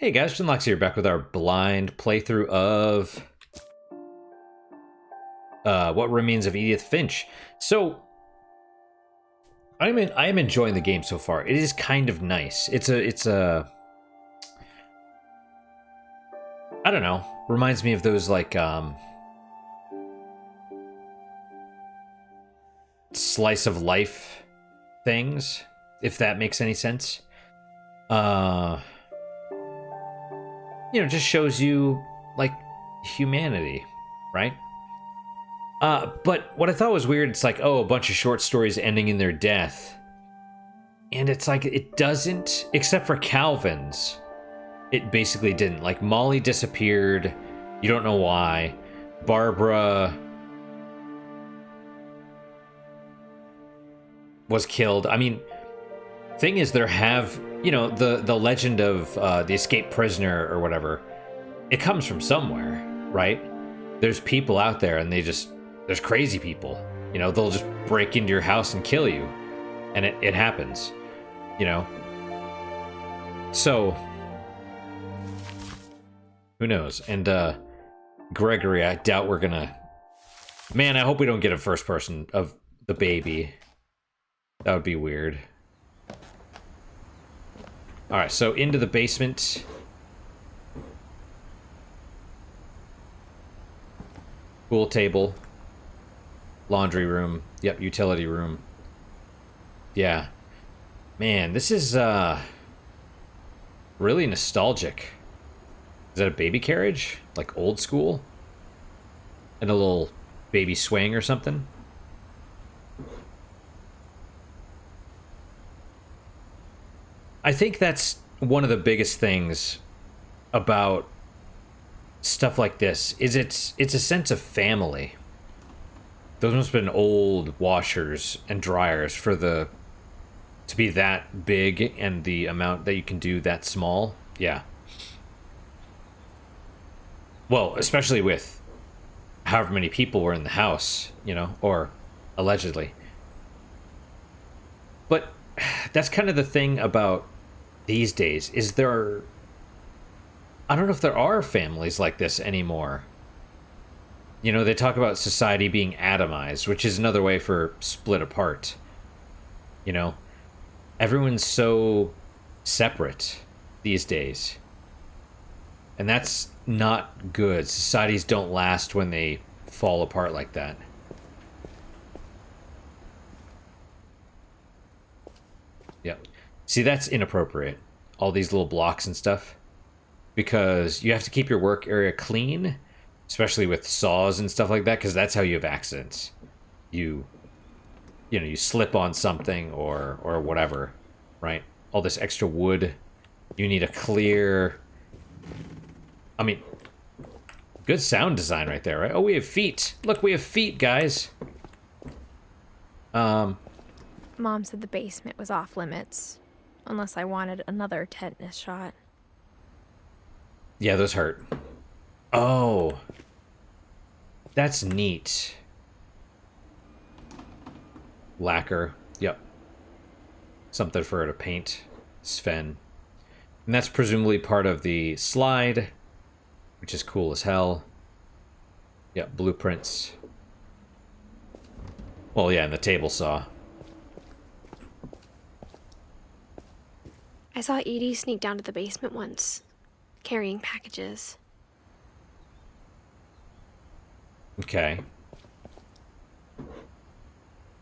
Hey guys, Shinlock's here, back with our blind playthrough of What Remains of Edith Finch. So I am enjoying the game so far. It is kind of nice. It's a I don't know. Reminds me of those like slice of life things, if that makes any sense. Just shows you like humanity, right? But what I thought was weird, it's like, oh, a bunch of short stories ending in their death. And it's like, it doesn't, except for Calvin's, it basically didn't. Like, Molly disappeared, you don't know why. Barbara was killed. I mean, thing is, there have, the legend of the escaped prisoner or whatever, it comes from somewhere, right? There's people out there and there's crazy people, they'll just break into your house and kill you. And it happens, So, who knows? And Gregory, I doubt we're gonna... Man, I hope we don't get a first person of the baby. That would be weird. Alright, so into the basement. Pool table. Laundry room. Yep, utility room. Yeah. Man, this is really nostalgic. Is that a baby carriage? Like old school? And a little baby swing or something? I think that's one of the biggest things about stuff like this, is it's a sense of family. Those must have been old washers and dryers to be that big, and the amount that you can do that small. Yeah. Well, especially with however many people were in the house, or allegedly. But that's kind of the thing about these days, is I don't know if there are families like this anymore. They talk about society being atomized, which is another way for split apart. Everyone's so separate these days. And that's not good. Societies don't last when they fall apart like that. Yep. See, that's inappropriate. All these little blocks and stuff. Because you have to keep your work area clean, especially with saws and stuff like that, because that's how you have accidents. You slip on something or whatever, right? All this extra wood. You need a clear... I mean, good sound design right there, right? Oh, we have feet. Look, we have feet, guys. Mom said the basement was off limits, unless I wanted another tetanus shot. Yeah, those hurt. Oh. That's neat. Lacquer. Yep. Something for her to paint. Sven. And that's presumably part of the slide, which is cool as hell. Yep, blueprints. Well, yeah, and the table saw. I saw Edie sneak down to the basement once, carrying packages. Okay.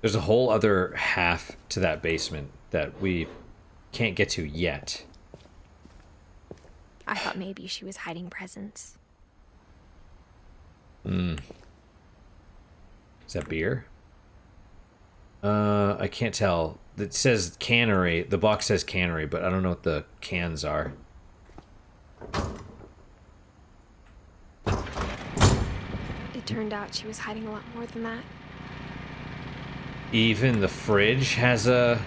There's a whole other half to that basement that we can't get to yet. I thought maybe she was hiding presents. Is that beer? I can't tell. It says cannery. The box says cannery, but I don't know what the cans are. It turned out she was hiding a lot more than that. Even the fridge has a...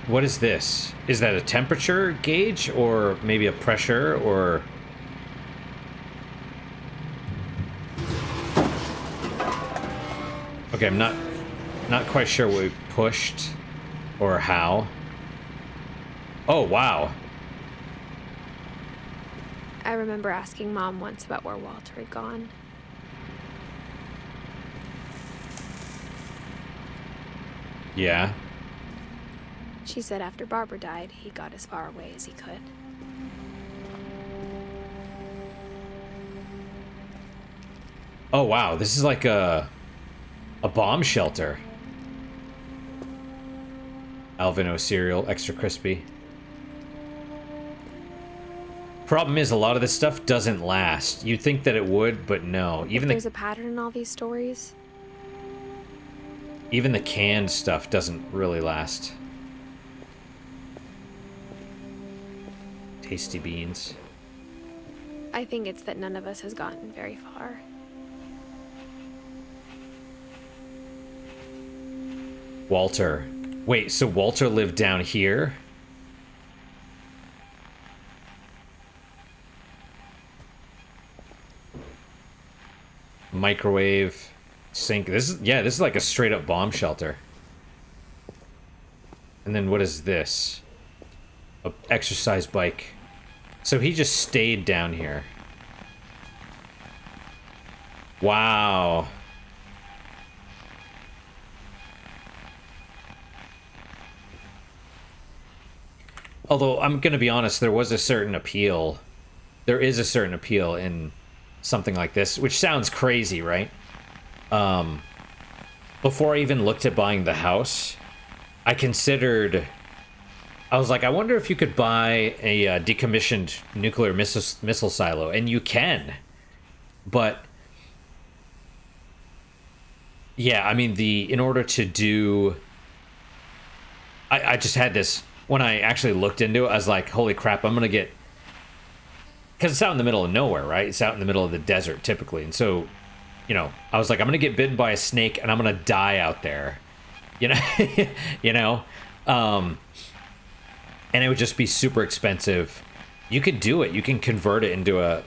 What is this? Is that a temperature gauge, or maybe a pressure, or... Okay, I'm not quite sure what we pushed. Or how. Oh, wow. I remember asking Mom once about where Walter had gone. Yeah. She said after Barbara died, he got as far away as he could. Oh, wow. This is like a bomb shelter. Alvino cereal, extra crispy. Problem is, a lot of this stuff doesn't last. You'd think that it would, but no. If there's a pattern in all these stories. Even the canned stuff doesn't really last. Tasty beans. I think it's that none of us has gotten very far. Walter. Wait, so Walter lived down here? Microwave, sink. This is like a straight up bomb shelter. And then what is this? A exercise bike. So he just stayed down here. Wow. Although, I'm going to be honest, there was a certain appeal. There is a certain appeal in something like this, which sounds crazy, right? Before I even looked at buying the house, I was like, I wonder if you could buy a decommissioned nuclear missile silo, and you can. But, yeah, I mean, in order to do... I just had this... When I actually looked into it, I was like, holy crap, I'm going to get... Because it's out in the middle of nowhere, right? It's out in the middle of the desert, typically. And so, you know, I was like, I'm going to get bitten by a snake, and I'm going to die out there. You know? You know? And it would just be super expensive. You could do it. You can convert it into a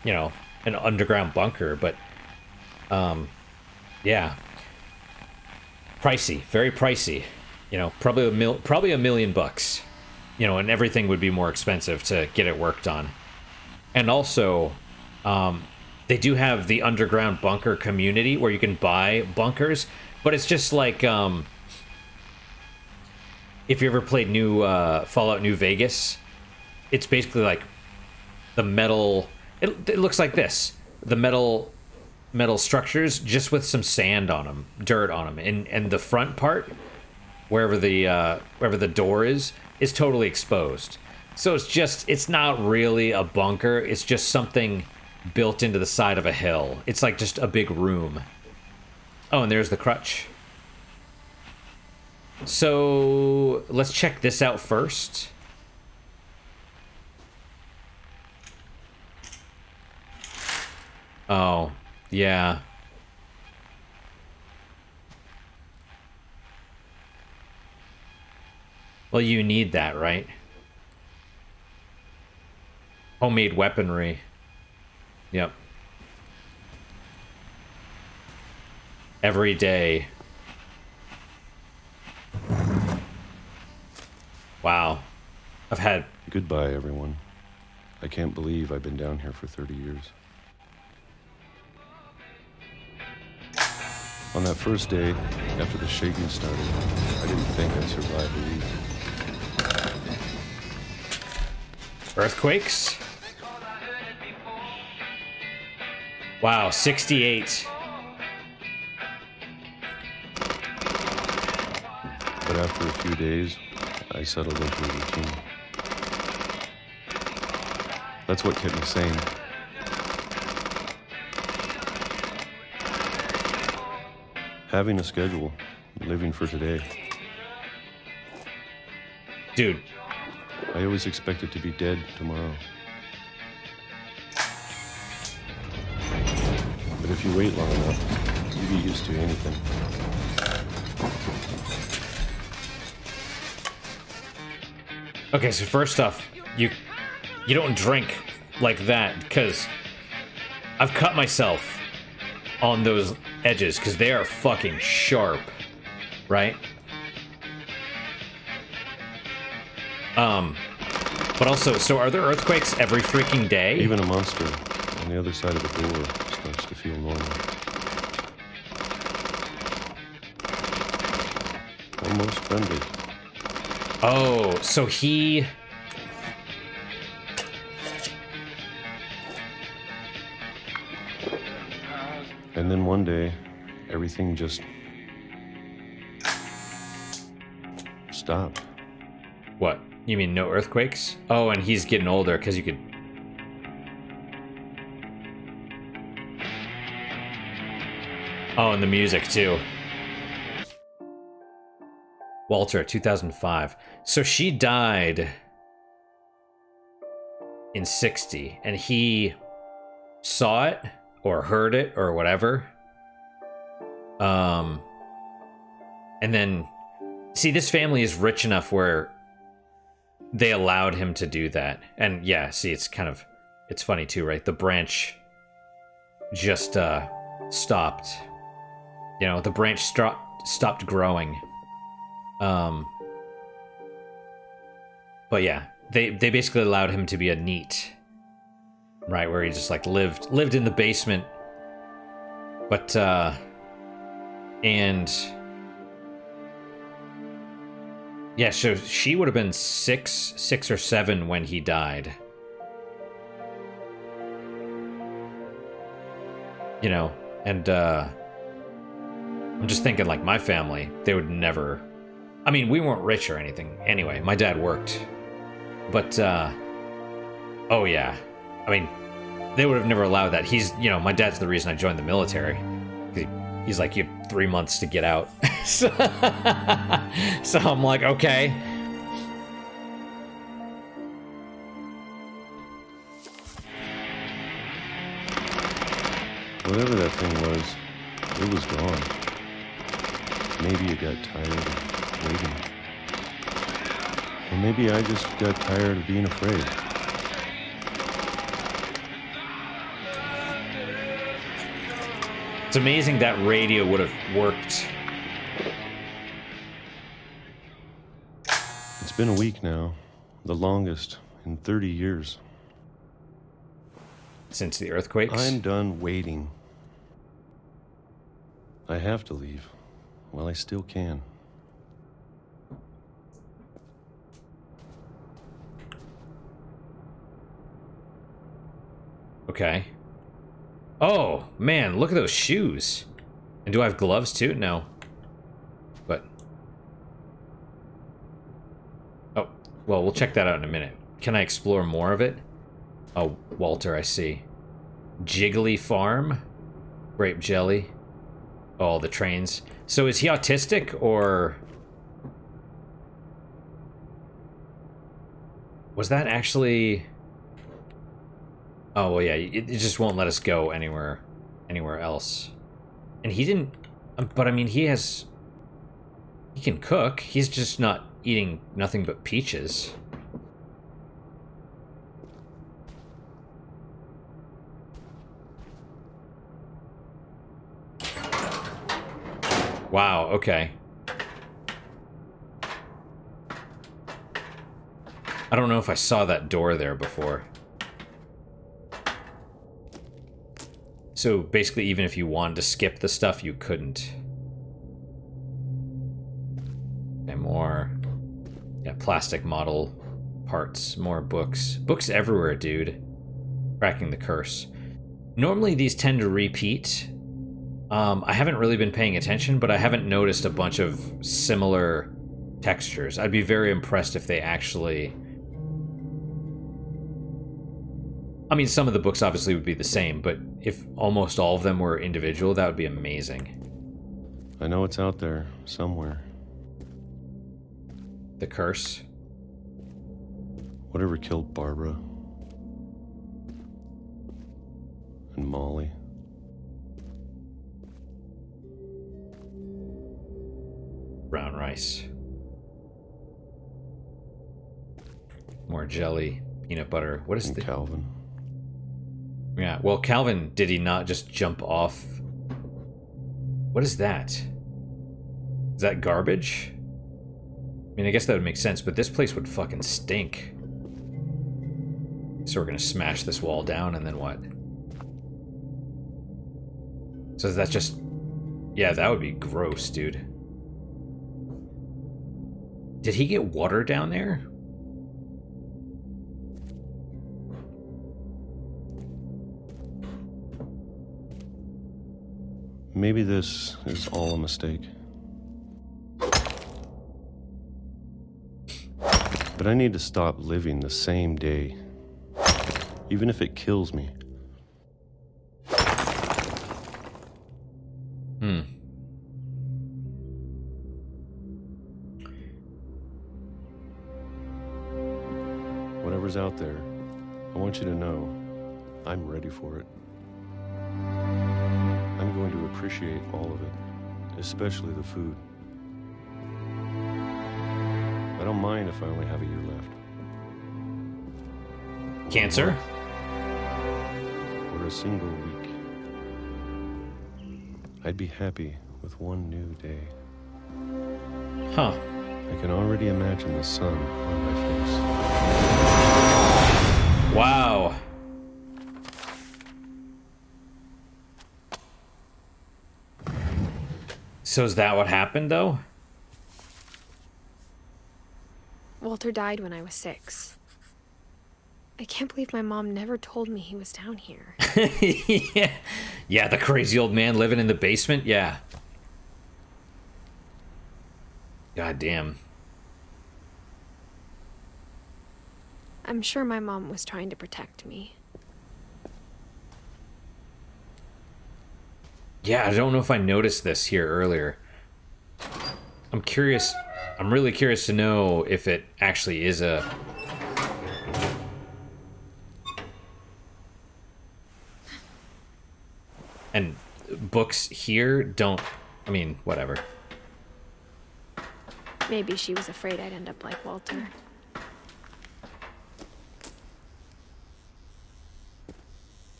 you know, an underground bunker. But, yeah. Pricey. Very pricey. You know, probably $1 million, you know, and everything would be more expensive to get it worked on. And also, they do have the underground bunker community where you can buy bunkers, but it's just like, if you ever played Fallout New Vegas, it's basically like the metal, it looks like this, the metal structures just with some sand on them, dirt on them, and the front part, wherever the door is totally exposed. So it's not really a bunker. It's just something built into the side of a hill. It's like just a big room. Oh, and there's the crutch. So let's check this out first. Oh, yeah. Well, you need that, right? Homemade weaponry. Yep. Every day. Wow. I've had... Goodbye, everyone. I can't believe I've been down here for 30 years. On that first day, after the shaking started, I didn't think I'd survive a week. Earthquakes? Wow, 68. But after a few days, I settled into a routine. That's what kept me sane. Having a schedule, living for today. Dude. I always expected to be dead tomorrow. But if you wait long enough, you get used to anything. Okay, so first off, you don't drink like that, because I've cut myself on those edges, because they are fucking sharp, right? But also, so are there earthquakes every freaking day? Even a monster on the other side of the door starts to feel normal. Almost friendly. Oh, so he... And then one day, everything just stopped. What? You mean no earthquakes? Oh, and he's getting older because you could... Oh, and the music too. Walter, 2005. So she died in 60, and he saw it or heard it or whatever. And then, see, this family is rich enough where they allowed him to do that. And yeah, see, it's kind of, it's funny too, right? The branch just stopped. You know, the branch stopped growing. But yeah, they basically allowed him to be a neat, right? Where he just like lived in the basement. But and yeah, so she would have been six or seven when he died. You know, and I'm just thinking like my family, they would never, I mean, we weren't rich or anything. Anyway, my dad worked. But, oh yeah. I mean, they would have never allowed that. He's, you know, my dad's the reason I joined the military. He's like, you have 3 months to get out. So I'm like, okay. Whatever that thing was, it was gone. Maybe you got tired of waiting. Or maybe I just got tired of being afraid. It's amazing that radio would have worked. It's been a week now, the longest in 30 years. Since the earthquakes? I'm done waiting. I have to leave while I still can. Okay. Oh, man, look at those shoes. And do I have gloves too? No. But... oh, well, we'll check that out in a minute. Can I explore more of it? Oh, Walter, I see. Jiggly Farm? Grape jelly. Oh, the trains. So is he autistic, or... was that actually... oh, well, yeah, it just won't let us go anywhere else. And he didn't... but, I mean, he can cook. He's just not eating nothing but peaches. Wow, okay. I don't know if I saw that door there before. So basically, even if you wanted to skip the stuff, you couldn't. Okay, more... yeah, plastic model parts, more books. Books everywhere, dude. Cracking the Curse. Normally, these tend to repeat. I haven't really been paying attention, but I haven't noticed a bunch of similar textures. I'd be very impressed if they actually... I mean, some of the books obviously would be the same, but if almost all of them were individual, that would be amazing. I know it's out there, somewhere. The Curse. Whatever killed Barbara. And Molly. Brown rice. More jelly, peanut butter. What is And the... Calvin. yeah, well, Calvin, did he not just jump off? What is that? Is that garbage? I mean, I guess that would make sense, but this place would fucking stink. So we're gonna smash this wall down, and then what? So that's just... Yeah, that would be gross, dude. Did he get water down there? Maybe this is all a mistake. But I need to stop living the same day, even if it kills me. Whatever's out there, I want you to know I'm ready for it. I'm going to appreciate all of it, especially the food. I don't mind if I only have a year left. Cancer? Or a single week. I'd be happy with one new day. Huh. I can already imagine the sun on my face. Wow. So is that what happened, though? Walter died when I was 6. I can't believe my mom never told me he was down here. Yeah. Yeah, the crazy old man living in the basement? Yeah. God damn. I'm sure my mom was trying to protect me. Yeah, I don't know if I noticed this here earlier. I'm curious. I'm really curious to know if it actually is a... And books here don't... I mean, whatever. Maybe she was afraid I'd end up like Walter.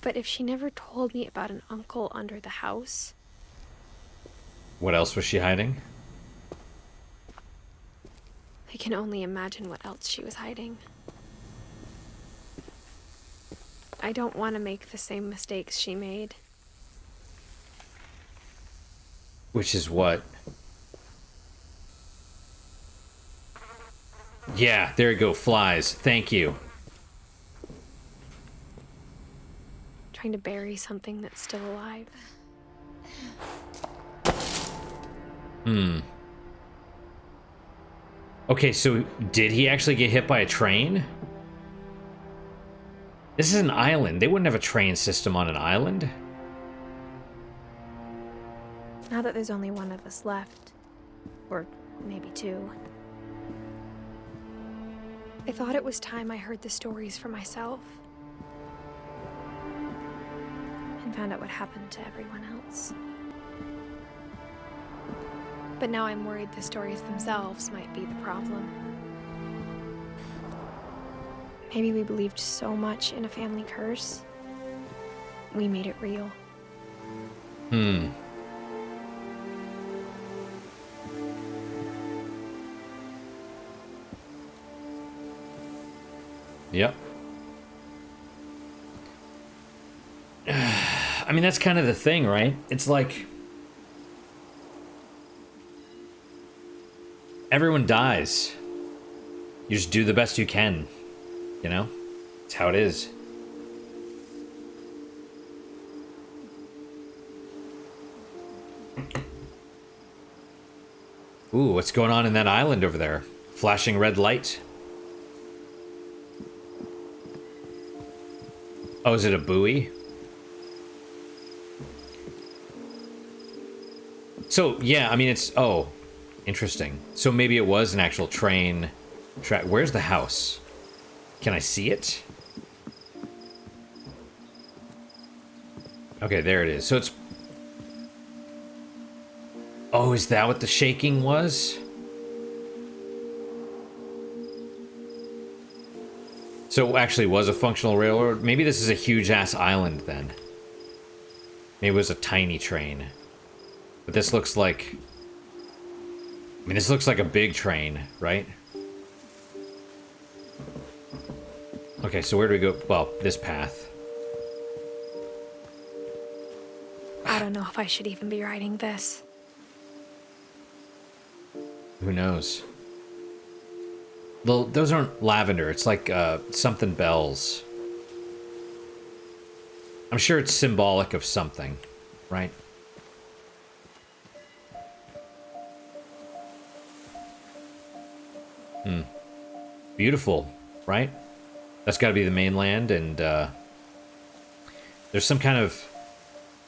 But if she never told me about an uncle under the house... What else was she hiding? I can only imagine what else she was hiding. I don't want to make the same mistakes she made. Which is what? Yeah, there you go, flies. Thank you. Trying to bury something that's still alive. Okay, so did he actually get hit by a train? This is an island. They wouldn't have a train system on an island. Now that there's only one of us left, or maybe 2, I thought it was time I heard the stories for myself and found out what happened to everyone else. But now I'm worried the stories themselves might be the problem. Maybe we believed so much in a family curse, we made it real. Yep. I mean, that's kind of the thing, right? It's like... everyone dies. You just do the best you can. You know? It's how it is. Ooh, what's going on in that island over there? Flashing red light. Oh, is it a buoy? So, yeah, I mean, it's... Oh, interesting. So maybe it was an actual train track. Where's the house? Can I see it? Okay, there it is. So it's... Oh, is that what the shaking was? So it actually was a functional railroad? Maybe this is a huge-ass island, then. Maybe it was a tiny train. But this looks like... I mean, this looks like a big train, right? Okay, so where do we go? Well, this path. I don't know if I should even be riding this. Who knows? Well, those aren't lavender. It's like something bells. I'm sure it's symbolic of something, right? Beautiful, right? That's got to be the mainland, and there's some kind of...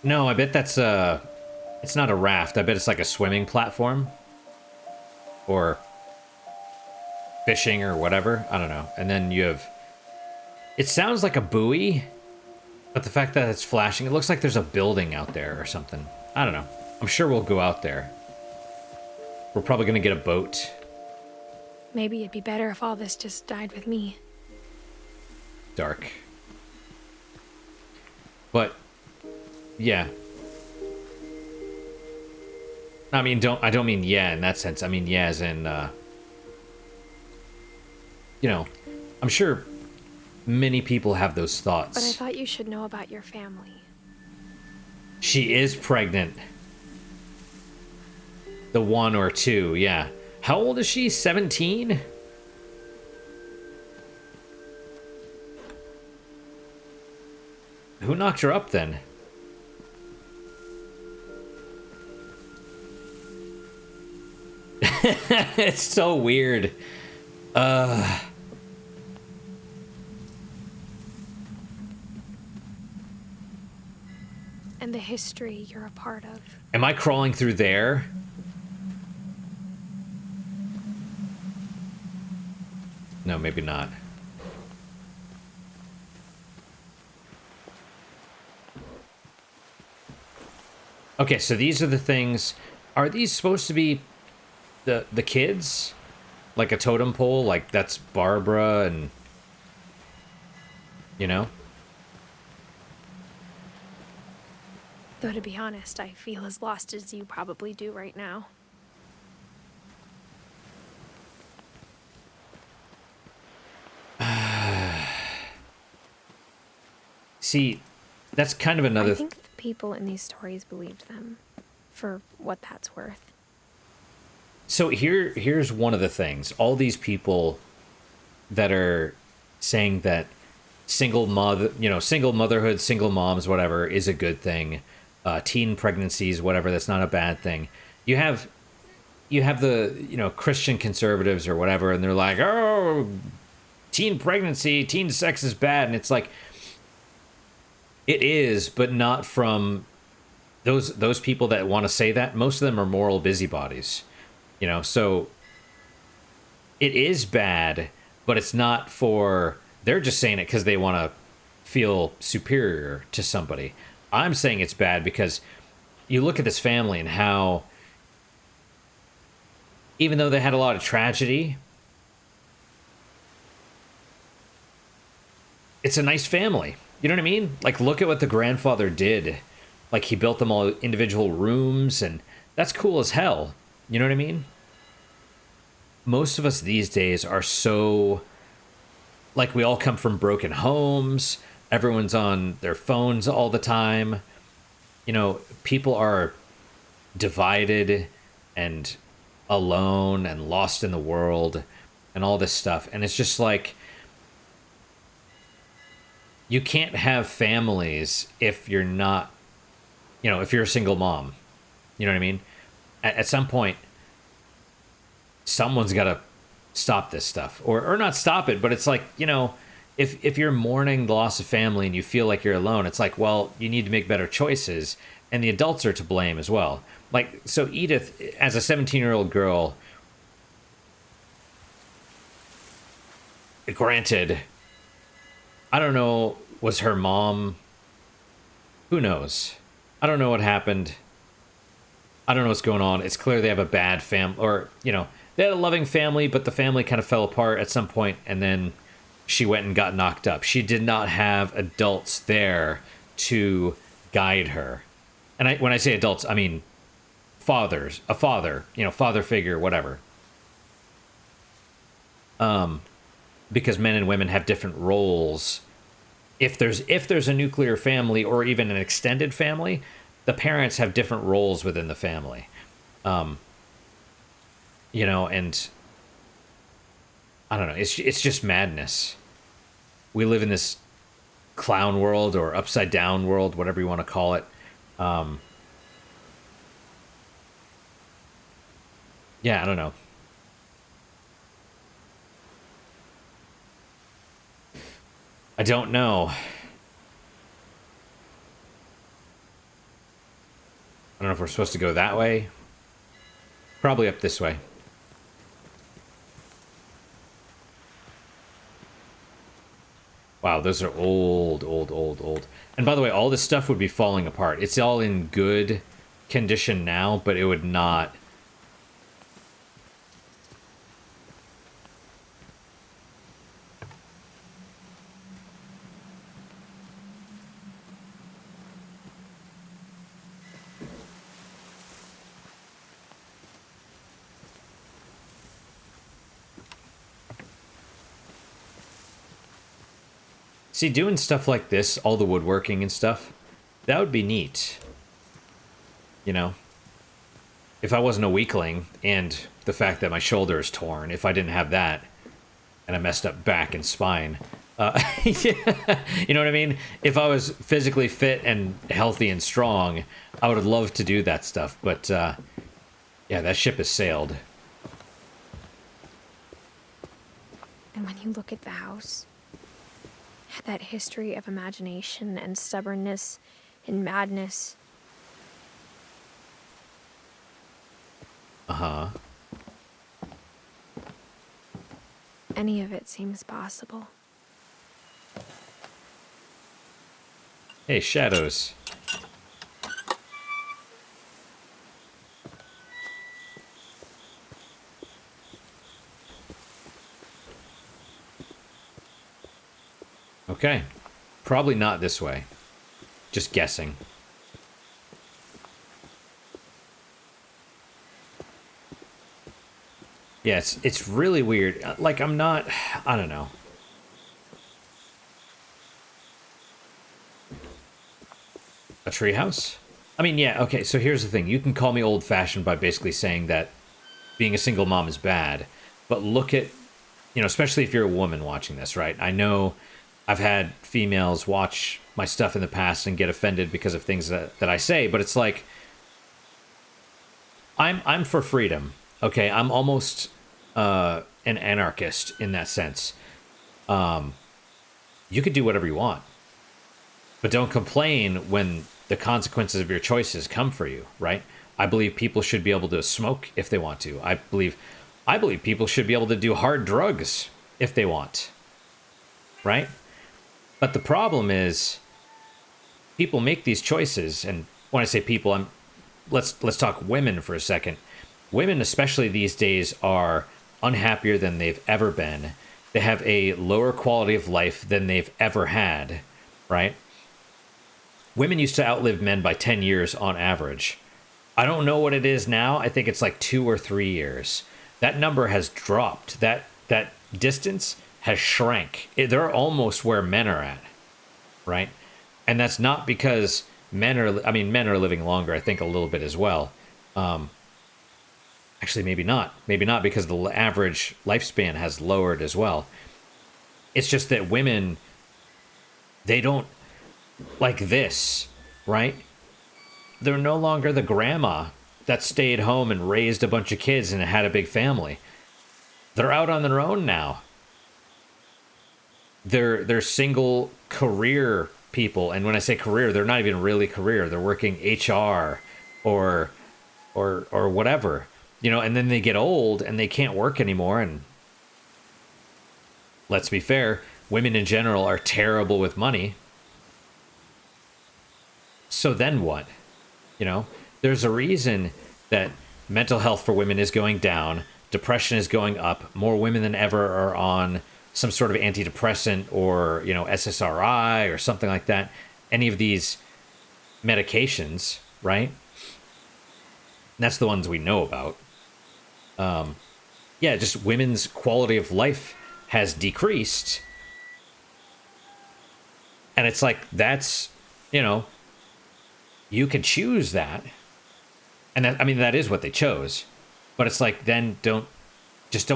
No, I bet that's it's not a raft. I bet it's like a swimming platform. Or fishing or whatever. I don't know. And then you have... It sounds like a buoy, but the fact that it's flashing, it looks like there's a building out there or something. I don't know. I'm sure we'll go out there. We're probably going to get a boat. Maybe it'd be better if all this just died with me. Dark. But, yeah. I mean, I don't mean yeah in that sense. I mean yeah as in, you know, I'm sure many people have those thoughts. But I thought you should know about your family. She is pregnant. The 1 or 2, yeah. How old is she? 17? Who knocked her up then? It's so weird. And the history you're a part of. Am I crawling through there? No, maybe not. Okay, so these are the things. Are these supposed to be the kids? Like a totem pole? Like that's Barbara and... You know? Though to be honest, I feel as lost as you probably do right now. See, that's kind of another... I think the people in these stories believed them, for what that's worth. So here's one of the things. All these people that are saying that single motherhood, single moms, whatever, is a good thing. Teen pregnancies, whatever, that's not a bad thing. You have the, Christian conservatives or whatever, and they're like, oh, teen pregnancy, teen sex is bad. And it's like, it is, but not from those people that want to say that. Most of them are moral busybodies, so it is bad, but it's not for, they're just saying it because they want to feel superior to somebody. I'm saying it's bad because you look at this family and how, even though they had a lot of tragedy, it's a nice family. You know what I mean? Like, look at what the grandfather did. Like, he built them all individual rooms, and that's cool as hell. You know what I mean? Most of us these days are so... Like, we all come from broken homes. Everyone's on their phones all the time. People are divided and alone and lost in the world and all this stuff. And it's just like... You can't have families if you're not, if you're a single mom. You know what I mean? At some point, someone's got to stop this stuff. Or not stop it, but it's like, if you're mourning the loss of family and you feel like you're alone, it's like, well, you need to make better choices. And the adults are to blame as well. Like, so Edith, as a 17-year-old girl, granted... I don't know, was her mom... Who knows? I don't know what happened. I don't know what's going on. It's clear they have a bad family, or, they had a loving family, but the family kind of fell apart at some point, and then she went and got knocked up. She did not have adults there to guide her. And when I say adults, I mean a father, father figure, whatever. Because men and women have different roles. If there's a nuclear family or even an extended family, the parents have different roles within the family. And I don't know, it's just madness. We live in this clown world or upside down world, whatever you want to call it. Yeah, I don't know. I don't know. I don't know if we're supposed to go that way. Probably up this way. Wow, those are old. And by the way, all this stuff would be falling apart. It's all in good condition now, but it would not... See, doing stuff like this, all the woodworking and stuff, that would be neat. If I wasn't a weakling, and the fact that my shoulder is torn, if I didn't have that, and a messed up back and spine, yeah, you know what I mean? If I was physically fit and healthy and strong, I would love to do that stuff, but, yeah, that ship has sailed. And when you look at the house, had that history of imagination and stubbornness and madness. Uh-huh. Any of it seems possible. Hey, shadows. Okay. Probably not this way. Just guessing. Yeah, it's really weird. Like, I don't know. A treehouse? I mean, yeah, okay, so here's the thing. You can call me old-fashioned by basically saying that being a single mom is bad, but look at, especially if you're a woman watching this, right? I know I've had females watch my stuff in the past and get offended because of things that I say, but it's like, I'm for freedom, okay? I'm almost an anarchist in that sense. You could do whatever you want, but don't complain when the consequences of your choices come for you, right? I believe people should be able to smoke if they want to. I believe people should be able to do hard drugs if they want, right? But the problem is, people make these choices, and when I say people, let's talk women for a second. Women, especially these days, are unhappier than they've ever been. They have a lower quality of life than they've ever had, right? Women used to outlive men by 10 years on average. I don't know what it is now. I think it's like 2 or 3 years. That number has dropped. That distance has shrank. They're almost where men are at, right? And that's not because men are living longer, I think, a little bit as well. Actually, maybe not. Maybe not, because the average lifespan has lowered as well. It's just that women, they don't like this, right? They're no longer the grandma that stayed home and raised a bunch of kids and had a big family. They're out on their own now. They're single career people, and when I say career, they're not even really career. They're working HR or whatever, and then they get old and they can't work anymore. And let's be fair, women in general are terrible with money. So then what? There's a reason that mental health for women is going down, depression is going up, more women than ever are on some sort of antidepressant or, SSRI or something like that. Any of these medications, right? that's the ones we know about. Yeah, just women's quality of life has decreased. And it's like, that's, you know, you could choose that. And that, I mean, that is what they chose. But it's like, then don't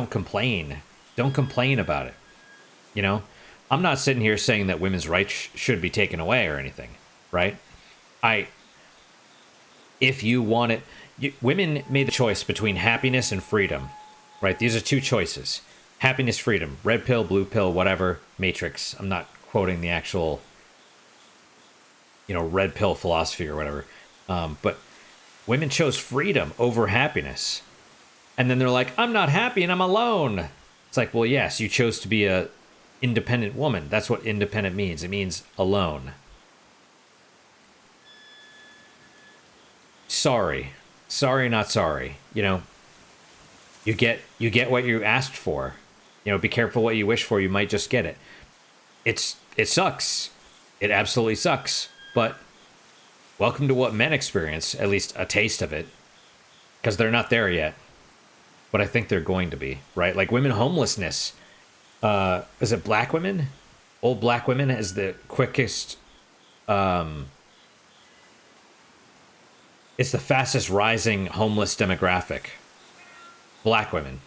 complain. Don't complain about it. You know, I'm not sitting here saying that women's rights should be taken away or anything, right? If you want it, women made the choice between happiness and freedom, right? These are two choices: happiness, freedom, red pill, blue pill, whatever, Matrix. I'm not quoting the actual, you know, red pill philosophy or whatever. But women chose freedom over happiness. And then they're like, I'm not happy and I'm alone. It's like, well, yes, you chose to be a independent woman. That's what independent means. It means alone. Sorry, not sorry. You know, you get what you asked for. You know, be careful what you wish for. You might just get it. It sucks. It absolutely sucks. But welcome to what men experience, at least a taste of it, because they're not there yet. But I think they're going to be, right? Like women homelessness. Is it black women? Old black women is the quickest. It's the fastest rising homeless demographic. Black women.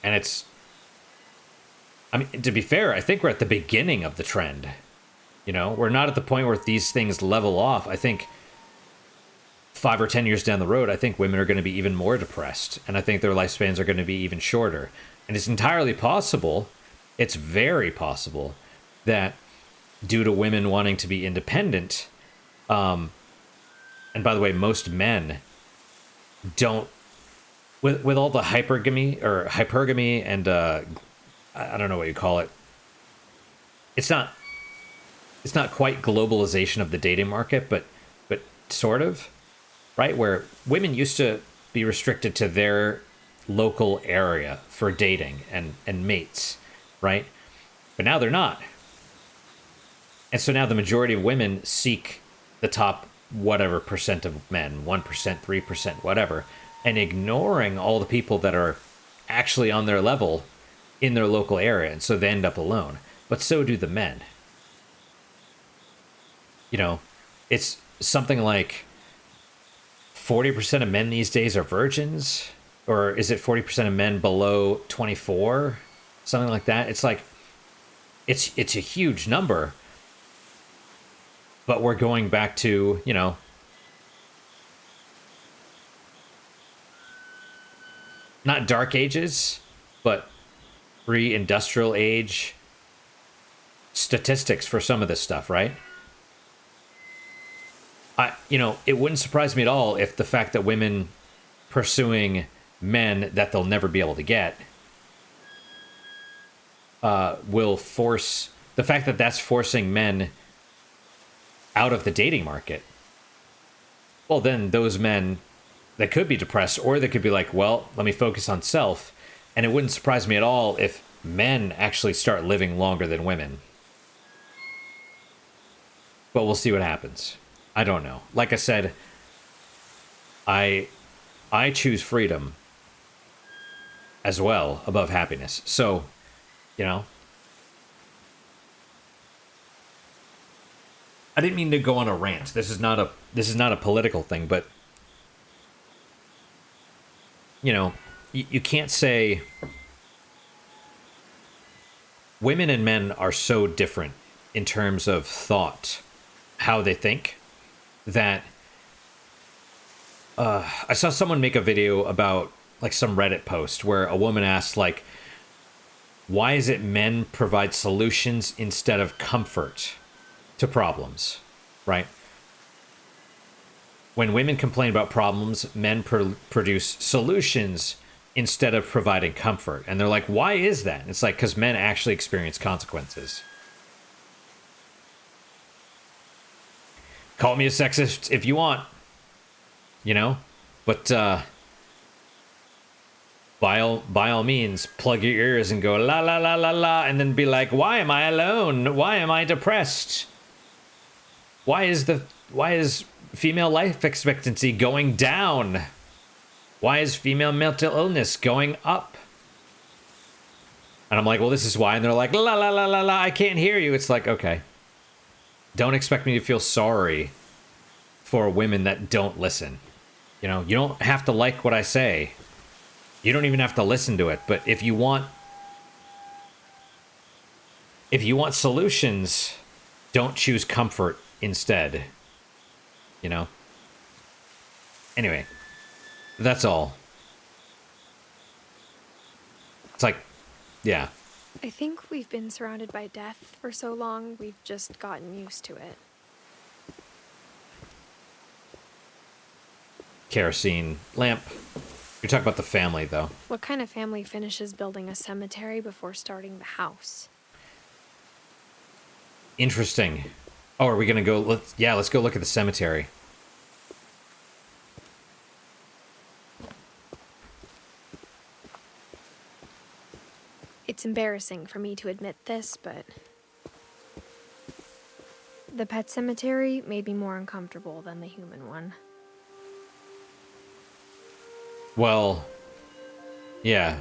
And it's, I mean, to be fair, I think we're at the beginning of the trend. You know, we're not at the point where these things level off. I think 5 or 10 years down the road, I think women are going to be even more depressed. And I think their lifespans are going to be even shorter. And it's entirely possible, it's very possible, that due to women wanting to be independent, and by the way, most men don't, with all the hypergamy and I don't know what you call it. It's not quite globalization of the dating market, but sort of, right? Where women used to be restricted to their local area for dating and mates, right? But now they're not. And so now the majority of women seek the top whatever percent of men, 1%, 3%, whatever, and ignoring all the people that are actually on their level in their local area. And so they end up alone. But so do the men. You know, it's something like 40% of men these days are virgins. Or is it 40% of men below 24? Something like that. It's like, it's a huge number. But we're going back to, you know, not dark ages, but pre-industrial age statistics for some of this stuff, right? You know, it wouldn't surprise me at all if the fact that women pursuing men that they'll never be able to get will force, the fact that that's forcing men out of the dating market. Well, then those men that could be depressed, or they could be like, well, let me focus on self. And it wouldn't surprise me at all if men actually start living longer than women. But we'll see what happens. I don't know. Like I said, I choose freedom as well above happiness. So, you know, I didn't mean to go on a rant. This is not a political thing, but you know, you can't say women and men are so different in terms of thought, how they think, that I saw someone make a video about like some Reddit post where a woman asked, like, why is it men provide solutions instead of comfort to problems, right? When women complain about problems, men produce solutions instead of providing comfort. And they're like, why is that? It's like, because men actually experience consequences. Call me a sexist if you want, you know? But by all means, plug your ears and go la la la la la, and then be like, why am I alone? Why am I depressed? Why is female life expectancy going down? Why is female mental illness going up? And I'm like, well, this is why. And they're like, la la la la la, I can't hear you. It's like, okay. Don't expect me to feel sorry for women that don't listen. You know, you don't have to like what I say. You don't even have to listen to it. But if you want solutions, don't choose comfort instead. You know? Anyway, that's all. It's like, yeah. I think we've been surrounded by death for so long, we've just gotten used to it. Kerosene lamp. You're talking about the family, though. What kind of family finishes building a cemetery before starting the house? Interesting. Oh, are we gonna go? Let's go look at the cemetery. It's embarrassing for me to admit this, but the pet cemetery made me more uncomfortable than the human one. Well, yeah.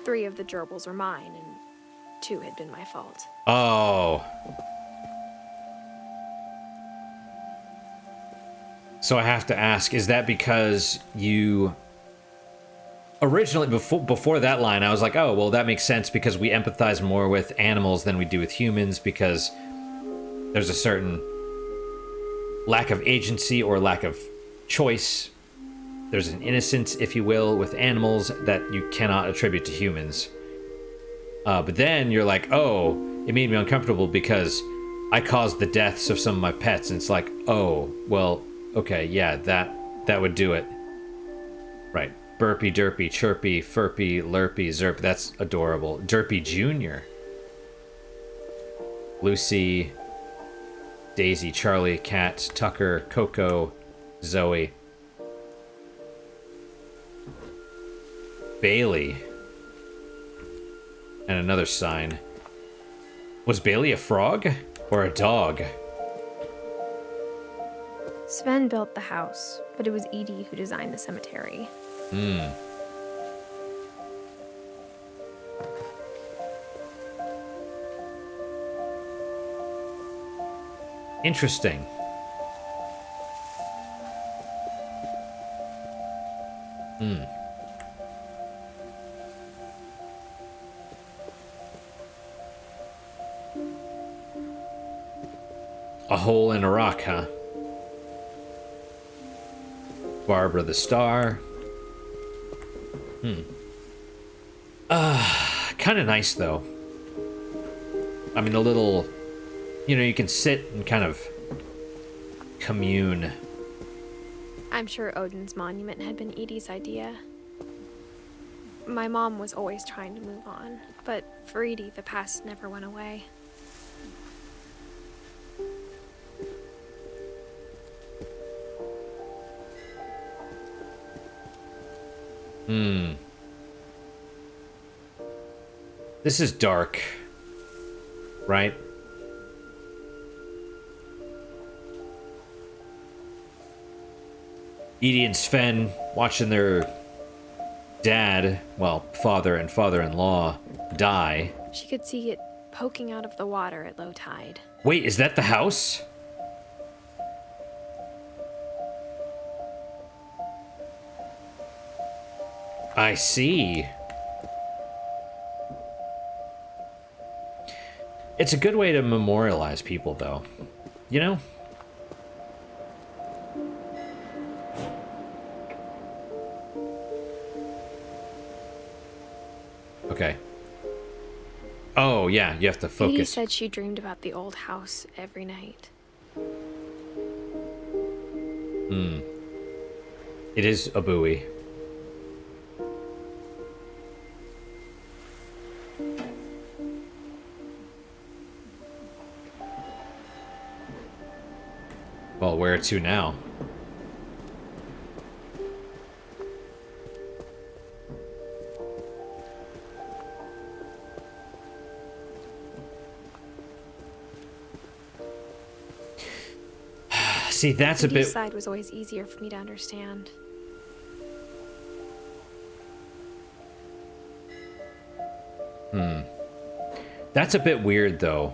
3 of the gerbils were mine, and 2 had been my fault. Oh. So I have to ask, is that because you... Originally, before that line, I was like, oh, well, that makes sense because we empathize more with animals than we do with humans because there's a certain lack of agency or lack of choice. There's an innocence, if you will, with animals that you cannot attribute to humans. But then you're like, oh, it made me uncomfortable because I caused the deaths of some of my pets. And it's like, oh, well, okay, yeah, that would do it. Right. Burpy, derpy, chirpy, furpy, lurpy, zerp. That's adorable. Derpy Jr. Lucy, Daisy, Charlie, Cat, Tucker, Coco, Zoe. Bailey. And another sign. Was Bailey a frog or a dog? Sven built the house, but it was Edie who designed the cemetery. Interesting. A hole in a rock, huh? Barbara the Star. Kind of nice, though. I mean, a little... You know, you can sit and kind of commune. I'm sure Odin's monument had been Edie's idea. My mom was always trying to move on, but for Edie, the past never went away. This is dark, right? Edie and Sven watching their dad, well, father and father-in-law, die. She could see it poking out of the water at low tide. Wait, is that the house? I see. It's a good way to memorialize people, though. You know? Okay. Oh, yeah, you have to Edie focus. said she dreamed about the old house every night. It is a buoy. Well, where to now? See, that's a Edie's bit... side was always easier for me to understand. That's a bit weird, though.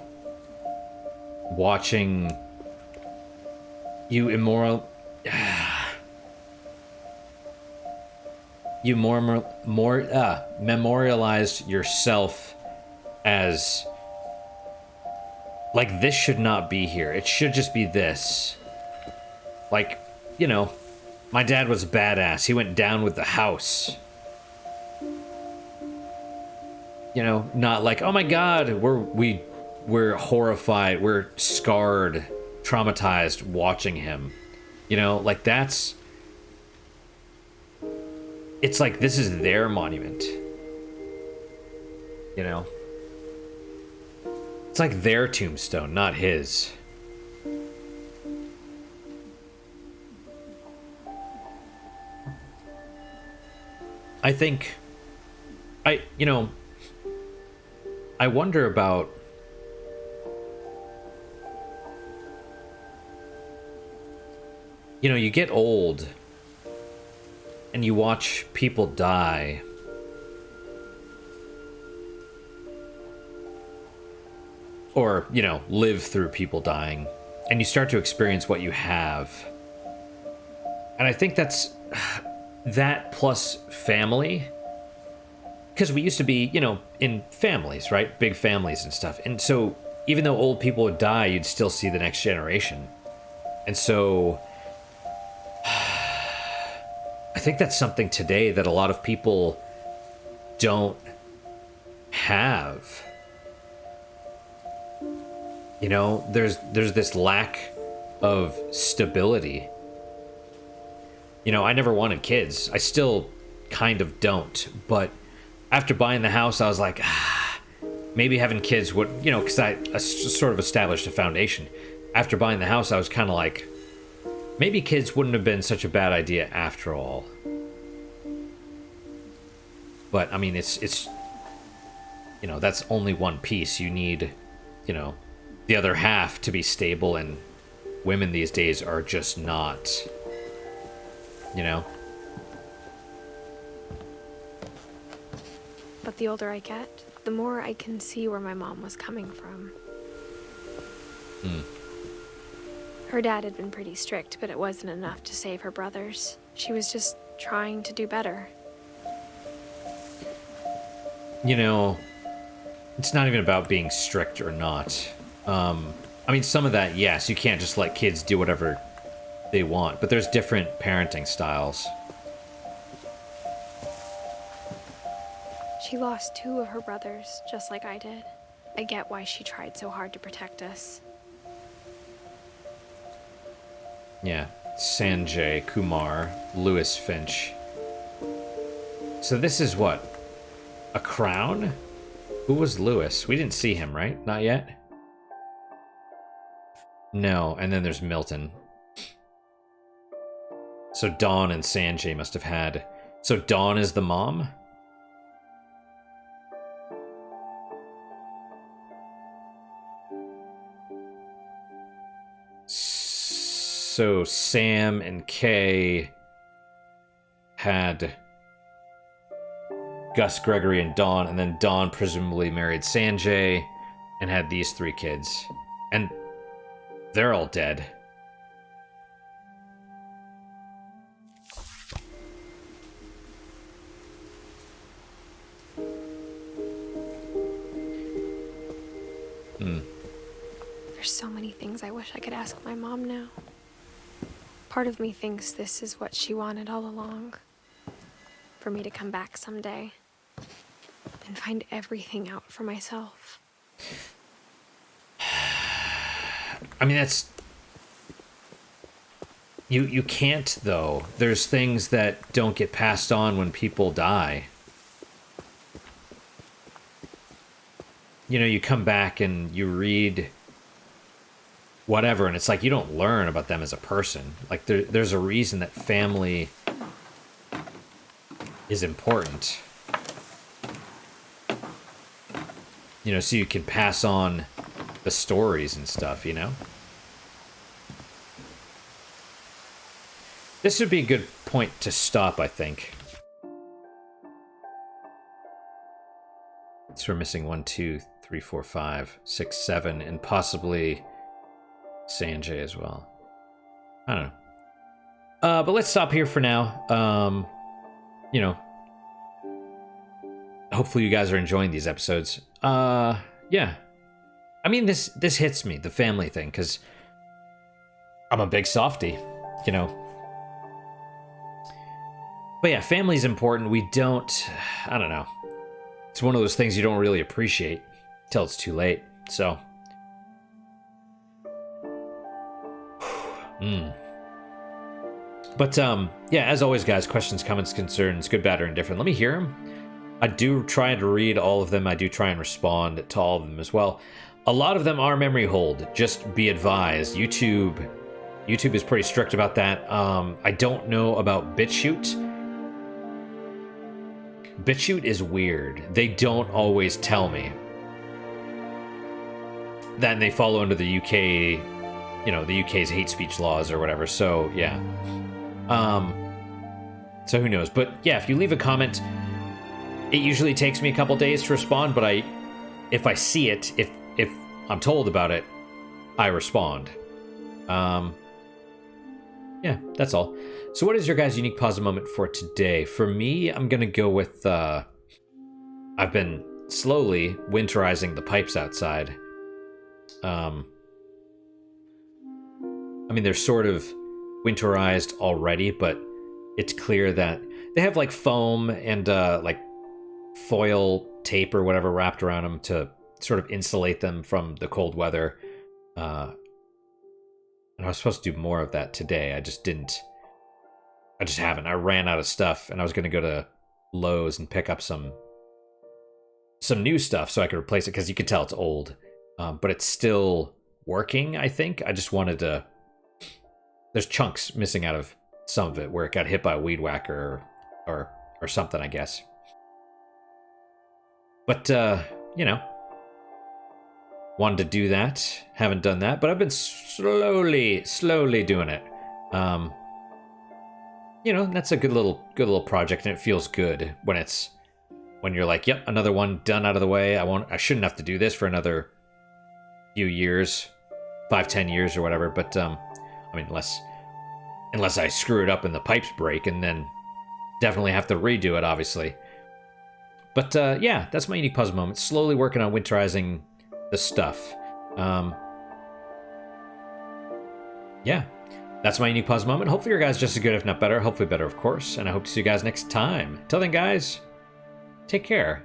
Watching you you memorialized yourself as like, this should not be here. It should just be this. Like, you know, my dad was a badass. He went down with the house. You know, not like, oh my god, we're horrified, we're scarred, traumatized watching him. You know, like, that's... It's like, this is their monument. You know? It's like their tombstone, not his. I think... you know... I wonder about... You know, you get old... and you watch people die. Or, you know, live through people dying. And you start to experience what you have. And I think that's... that plus family. Because we used to be, you know, in families, right? Big families and stuff. And so, even though old people would die, you'd still see the next generation. And so... I think that's something today that a lot of people don't have. You know, there's this lack of stability. You know, I never wanted kids. I still kind of don't. But after buying the house, I was like, maybe having kids would, you know, because I sort of established a foundation. After buying the house, I was kind of like, maybe kids wouldn't have been such a bad idea after all. But, I mean, it's you know, that's only one piece. You need, you know, the other half to be stable, and women these days are just not, you know? But the older I get, the more I can see where my mom was coming from. Her dad had been pretty strict, but it wasn't enough to save her brothers. She was just trying to do better. You know, it's not even about being strict or not. I mean, some of that, yes, you can't just let kids do whatever they want, but there's different parenting styles. She lost 2 of her brothers, just like I did. I get why she tried so hard to protect us. Yeah, Sanjay, Kumar, Lewis, Finch. So this is what? A crown? Who was Lewis? We didn't see him, right? Not yet? No, and then there's Milton. So Dawn and Sanjay must have had... So Dawn is the mom? So Sam and Kay had Gus, Gregory, and Dawn, and then Dawn presumably married Sanjay and had these 3 kids. And they're all dead. There's so many things I wish I could ask my mom now. Part of me thinks this is what she wanted all along. For me to come back someday and find everything out for myself. I mean, that's... You can't, though. There's things that don't get passed on when people die. You know, you come back and you read whatever, and it's like you don't learn about them as a person. Like, there's a reason that family is important. You know, so you can pass on the stories and stuff, you know? This would be a good point to stop, I think. So we're missing 1, 2, 3, 4, 5, 6, 7, and possibly Sanjay as well. I don't know. But let's stop here for now. You know, hopefully you guys are enjoying these episodes. Yeah. I mean, this hits me, the family thing, because I'm a big softie, you know. But yeah, family's important. We don't, I don't know. It's one of those things you don't really appreciate till it's too late. So. But, yeah, as always, guys, questions, comments, concerns, good, bad, or indifferent, let me hear them. I do try to read all of them. I do try and respond to all of them as well. A lot of them are memory hold. Just be advised. YouTube is pretty strict about that. I don't know about BitChute. BitChute is weird. They don't always tell me. Then they follow under the UK, you know, the UK's hate speech laws or whatever. So, yeah. So who knows? But yeah, if you leave a comment, it usually takes me a couple days to respond, but if I see it, if I'm told about it, I respond. Yeah, that's all. So what is your guys' unique positive moment for today? For me, I'm gonna go with, I've been slowly winterizing the pipes outside. I mean, they're sort of winterized already, but it's clear that they have like foam and like foil tape or whatever wrapped around them to sort of insulate them from the cold weather. And I was supposed to do more of that today. I just haven't. I ran out of stuff, and I was going to go to Lowe's and pick up some new stuff so I could replace it, because you can tell it's old. But it's still working, I think. I just wanted to... There's chunks missing out of some of it where it got hit by a weed whacker or something, I guess. But, you know, wanted to do that. Haven't done that, but I've been slowly doing it. You know, that's a good little project, and it feels good when you're like, yep, another one done out of the way. I shouldn't have to do this for another few years, 5-10 years or whatever. But I mean, unless I screw it up and the pipes break, and then definitely have to redo it, obviously. But yeah, that's my unique puzzle moment. Slowly working on winterizing the stuff. Yeah, that's my unique puzzle moment. Hopefully your guys just as good, if not better. Hopefully better, of course. And I hope to see you guys next time. Till then, guys, take care.